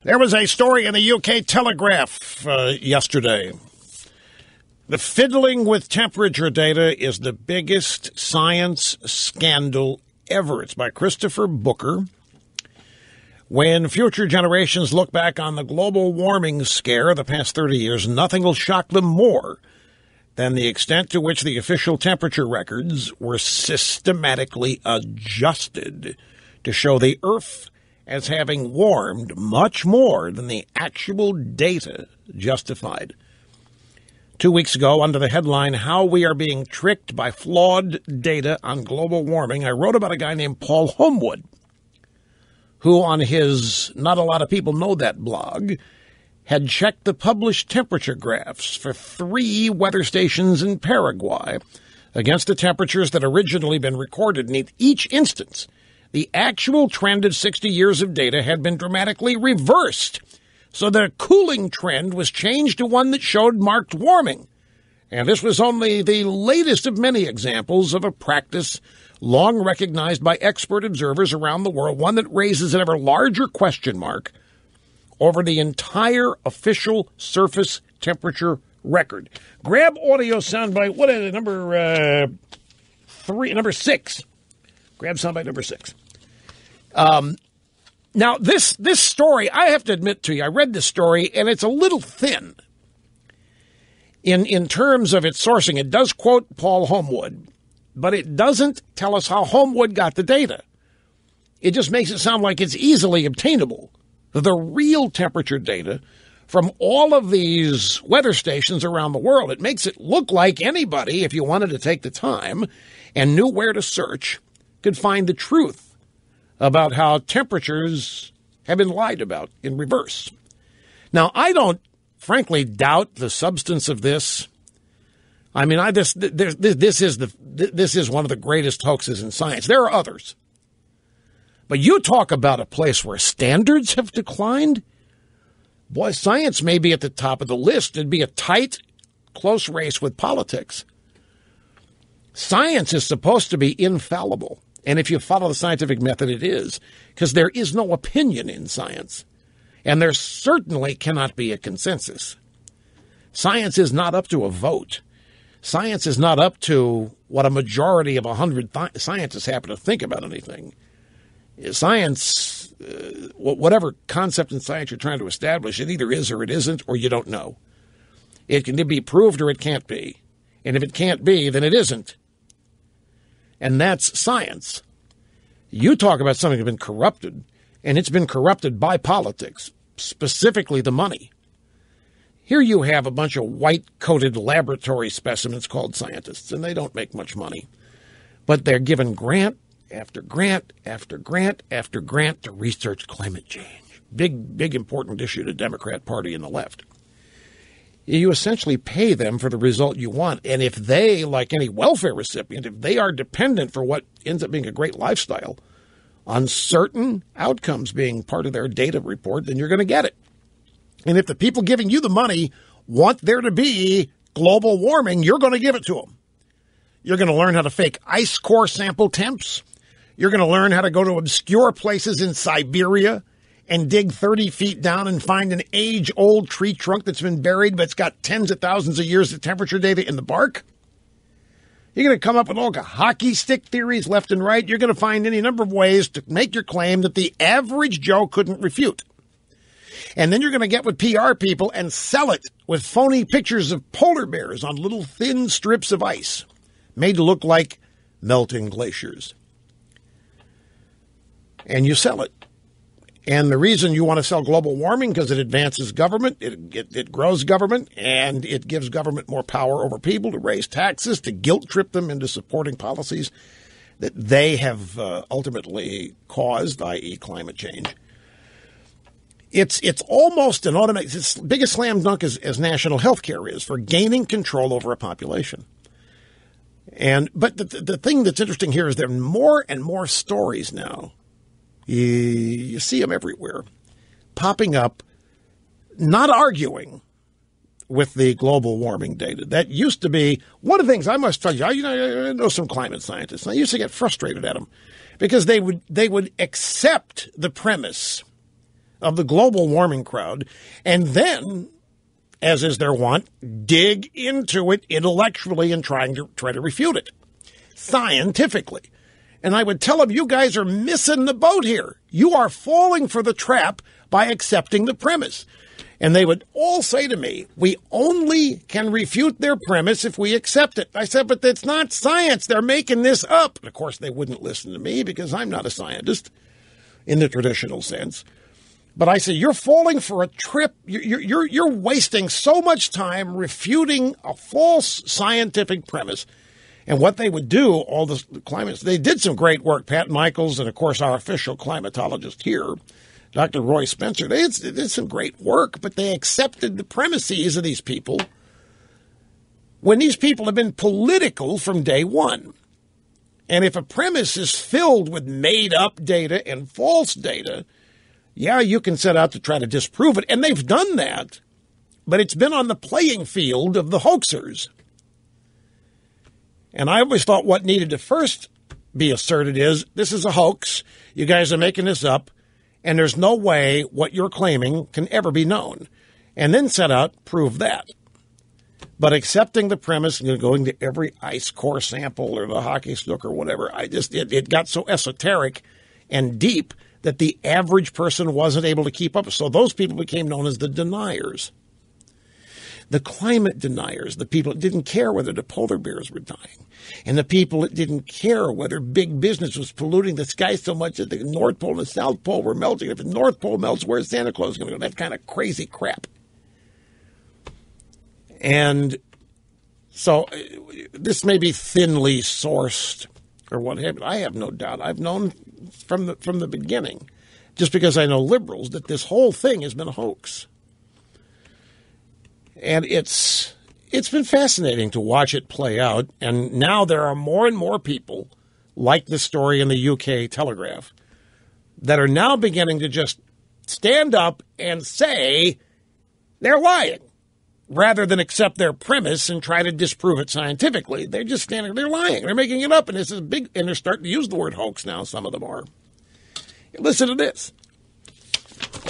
There was a story in the UK Telegraph yesterday. The fiddling with temperature data is the biggest science scandal ever. It's by Christopher Booker. When future generations look back on the global warming scare of the past 30 years, nothing will shock them more than the extent to which the official temperature records were systematically adjusted to show the Earth as having warmed much more than the actual data justified. 2 weeks ago, under the headline, How We Are Being Tricked by Flawed Data on Global Warming, I wrote about a guy named Paul Homewood, who on his Not a Lot of People Know That blog had checked the published temperature graphs for 3 weather stations in Paraguay against the temperatures that originally been recorded. And in each instance, the actual trend of 60 years of data had been dramatically reversed. So the cooling trend was changed to one that showed marked warming. And this was only the latest of many examples of a practice long recognized by expert observers around the world, one that raises an ever larger question mark over the entire official surface temperature record. Grab audio soundbite. What is it? Number 6. Grab soundbite number 6. Now, this story, I have to admit to you, I read this story, and it's a little thin in terms of its sourcing. It does quote Paul Homewood, but it doesn't tell us how Homewood got the data. It just makes it sound like it's easily obtainable. The real temperature data from all of these weather stations around the world, it makes it look like anybody, if you wanted to take the time and knew where to search, could find the truth about how temperatures have been lied about in reverse. Now, I don't, frankly, doubt the substance of this. I mean, this is one of the greatest hoaxes in science. There are others. But you talk about a place where standards have declined. Boy, science may be at the top of the list. It'd be a tight, close race with politics. Science is supposed to be infallible. And if you follow the scientific method, it is, because there is no opinion in science. And there certainly cannot be a consensus. Science is not up to a vote. Science is not up to what a majority of 100 scientists happen to think about anything. Science, whatever concept in science you're trying to establish, it either is or it isn't, or you don't know. It can be proved or it can't be. And if it can't be, then it isn't. And that's science. You talk about something that's been corrupted, and it's been corrupted by politics, specifically the money. Here you have a bunch of white-coated laboratory specimens called scientists, and they don't make much money. But they're given grant after grant after grant after grant to research climate change. Big, important issue to the Democrat Party and the left. You essentially pay them for the result you want. And if they, like any welfare recipient, if they are dependent for what ends up being a great lifestyle on certain outcomes being part of their data report, then you're going to get it. And if the people giving you the money want there to be global warming, you're going to give it to them. You're going to learn how to fake ice core sample temps. You're going to learn how to go to obscure places in Siberia and dig 30 feet down and find an age-old tree trunk that's been buried, but it's got tens of thousands of years of temperature data in the bark. You're going to come up with all hockey stick theories left and right. You're going to find any number of ways to make your claim that the average Joe couldn't refute. And then you're going to get with PR people and sell it with phony pictures of polar bears on little thin strips of ice made to look like melting glaciers. And you sell it. And the reason you want to sell global warming, because it advances government, it grows government, and it gives government more power over people to raise taxes, to guilt trip them into supporting policies that they have ultimately caused, i.e. climate change. It's almost an automatic, it's the biggest slam dunk as national health care is for gaining control over a population. But the thing that's interesting here is there are more and more stories now. You see them everywhere, popping up, not arguing with the global warming data. That used to be one of the things I must tell you. I know some climate scientists. I used to get frustrated at them because they would accept the premise of the global warming crowd, and then, as is their wont, dig into it intellectually and try to refute it scientifically. And I would tell them, you guys are missing the boat here. You are falling for the trap by accepting the premise. And they would all say to me, we only can refute their premise if we accept it. I said, but that's not science. They're making this up. And of course, they wouldn't listen to me because I'm not a scientist in the traditional sense. But I say, you're falling for a trip. You're wasting so much time refuting a false scientific premise. And what they would do, all the climates, they did some great work. Pat Michaels and, of course, our official climatologist here, Dr. Roy Spencer, they did some great work, but they accepted the premises of these people when these people have been political from day one. And if a premise is filled with made-up data and false data, yeah, you can set out to try to disprove it. And they've done that, but it's been on the playing field of the hoaxers. And I always thought what needed to first be asserted is, this is a hoax. You guys are making this up, and there's no way what you're claiming can ever be known. And then set out, prove that. But accepting the premise and going to every ice core sample or the hockey stick or whatever, it got so esoteric and deep that the average person wasn't able to keep up. So those people became known as the deniers. The climate deniers, the people that didn't care whether the polar bears were dying, and the people that didn't care whether big business was polluting the sky so much that the North Pole and the South Pole were melting. If the North Pole melts, where's Santa Claus going to go? That kind of crazy crap. And so this may be thinly sourced or what have you. I have no doubt. I've known from the beginning, just because I know liberals, that this whole thing has been a hoax. And it's been fascinating to watch it play out. And now there are more and more people, like the story in the UK Telegraph, that are now beginning to just stand up and say they're lying, rather than accept their premise and try to disprove it scientifically. They're just standing there lying. They're making it up, and this is big. And they're starting to use the word hoax now. Some of them are. Listen to this.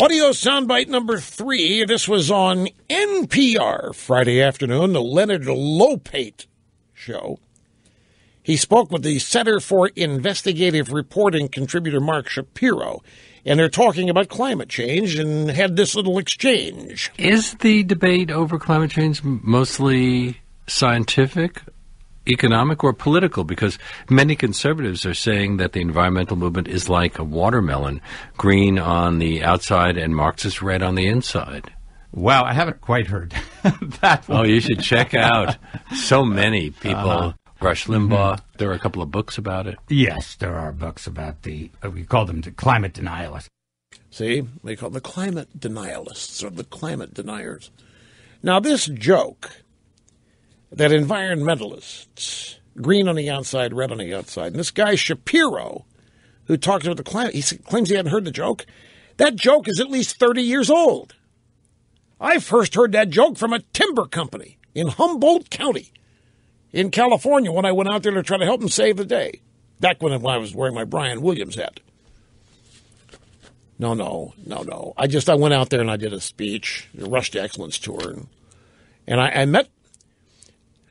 Audio soundbite number 3. This was on NPR Friday afternoon, the Leonard Lopate Show. He spoke with the Center for Investigative Reporting contributor Mark Shapiro, and they're talking about climate change and had this little exchange. Is the debate over climate change mostly scientific, economic, or political? Because many conservatives are saying that the environmental movement is like a watermelon, green on the outside and Marxist red on the inside. Wow, I haven't quite heard that one. Oh, you should check out so many people. Rush Limbaugh, there are a couple of books about it. Yes, there are books about we call them the climate denialists. See, they call them the climate denialists or the climate deniers. Now, this joke that environmentalists, green on the outside, red on the outside, and this guy Shapiro, who talks about the climate, he claims he hadn't heard the joke. That joke is at least 30 years old. I first heard that joke from a timber company in Humboldt County in California when I went out there to try to help them save the day, back when I was wearing my Brian Williams hat. No. I went out there and I did a speech, the Rush to Excellence tour, and I met.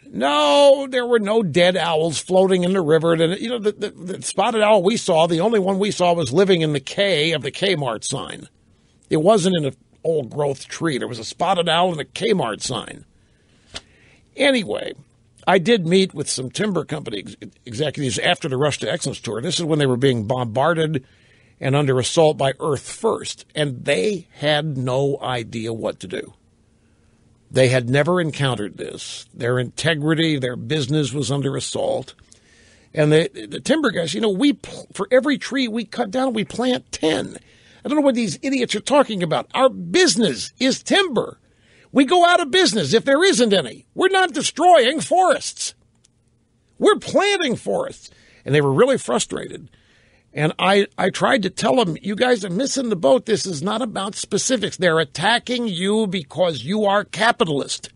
No, there were no dead owls floating in the river. And, you know, the spotted owl we saw, the only one we saw was living in the K of the Kmart sign. It wasn't in an old-growth tree. There was a spotted owl in the Kmart sign. Anyway, I did meet with some timber company executives after the Rush to Excellence tour. This is when they were being bombarded and under assault by Earth First, and they had no idea what to do. They had never encountered this. Their integrity, their business was under assault. And the timber guys, you know, for every tree we cut down, we plant 10. I don't know what these idiots are talking about. Our business is timber. We go out of business if there isn't any. We're not destroying forests. We're planting forests. And they were really frustrated. And I tried to tell them, you guys are missing the boat. This is not about specifics. They're attacking you because you are capitalist.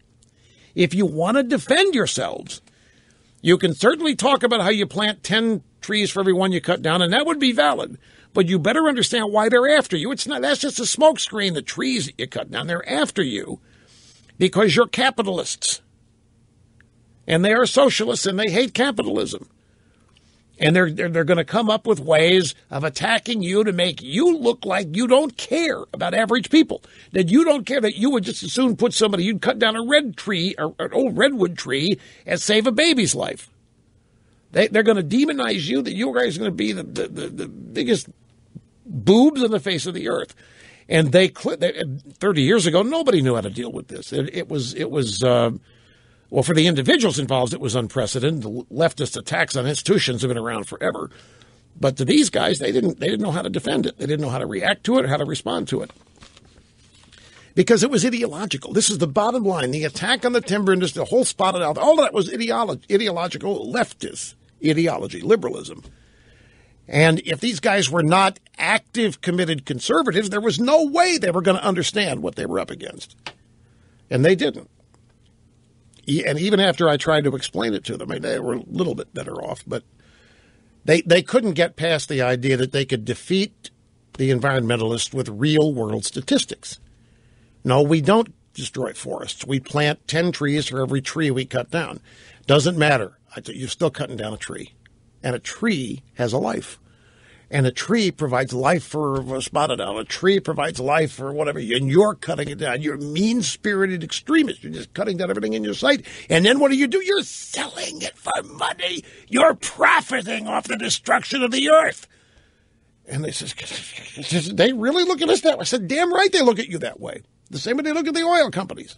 If you want to defend yourselves, you can certainly talk about how you plant 10 trees for every one you cut down, and that would be valid. but you better understand why they're after you. It's not, that's just a smokescreen, the trees that you cut down. They're after you because you're capitalists. And they are socialists and they hate capitalism. And they're going to come up with ways of attacking you to make you look like you don't care about average people. That you don't care, that you would just as soon put somebody, you'd cut down a red tree, or an old redwood tree, and save a baby's life. They're going to demonize you, that you guys are going to be the biggest boobs on the face of the earth. And 30 years ago, nobody knew how to deal with this. It was well, for the individuals involved, it was unprecedented. The leftist attacks on institutions have been around forever. But to these guys, they didn't know how to defend it. They didn't know how to react to it or how to respond to it. Because it was ideological. This is the bottom line. The attack on the timber industry, the whole spotted out, all of that was ideological leftist ideology, liberalism. And if these guys were not active, committed conservatives, there was no way they were going to understand what they were up against. And they didn't. And even after I tried to explain it to them, they were a little bit better off. But they couldn't get past the idea that they could defeat the environmentalists with real-world statistics. No, we don't destroy forests. We plant 10 trees for every tree we cut down. Doesn't matter. You're still cutting down a tree. And a tree has a life. And a tree provides life for spotted owl. A tree provides life for whatever. And you're cutting it down. You're a mean-spirited extremist. You're just cutting down everything in your sight. And then what do? You're selling it for money. You're profiting off the destruction of the earth. And they says, they really look at us that way. I said, damn right they look at you that way. The same way they look at the oil companies.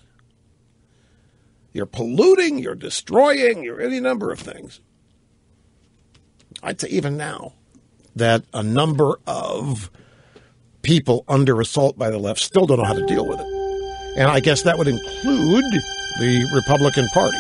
You're polluting. You're destroying. You're any number of things. I'd say even now, that a number of people under assault by the left still don't know how to deal with it. And I guess that would include the Republican Party.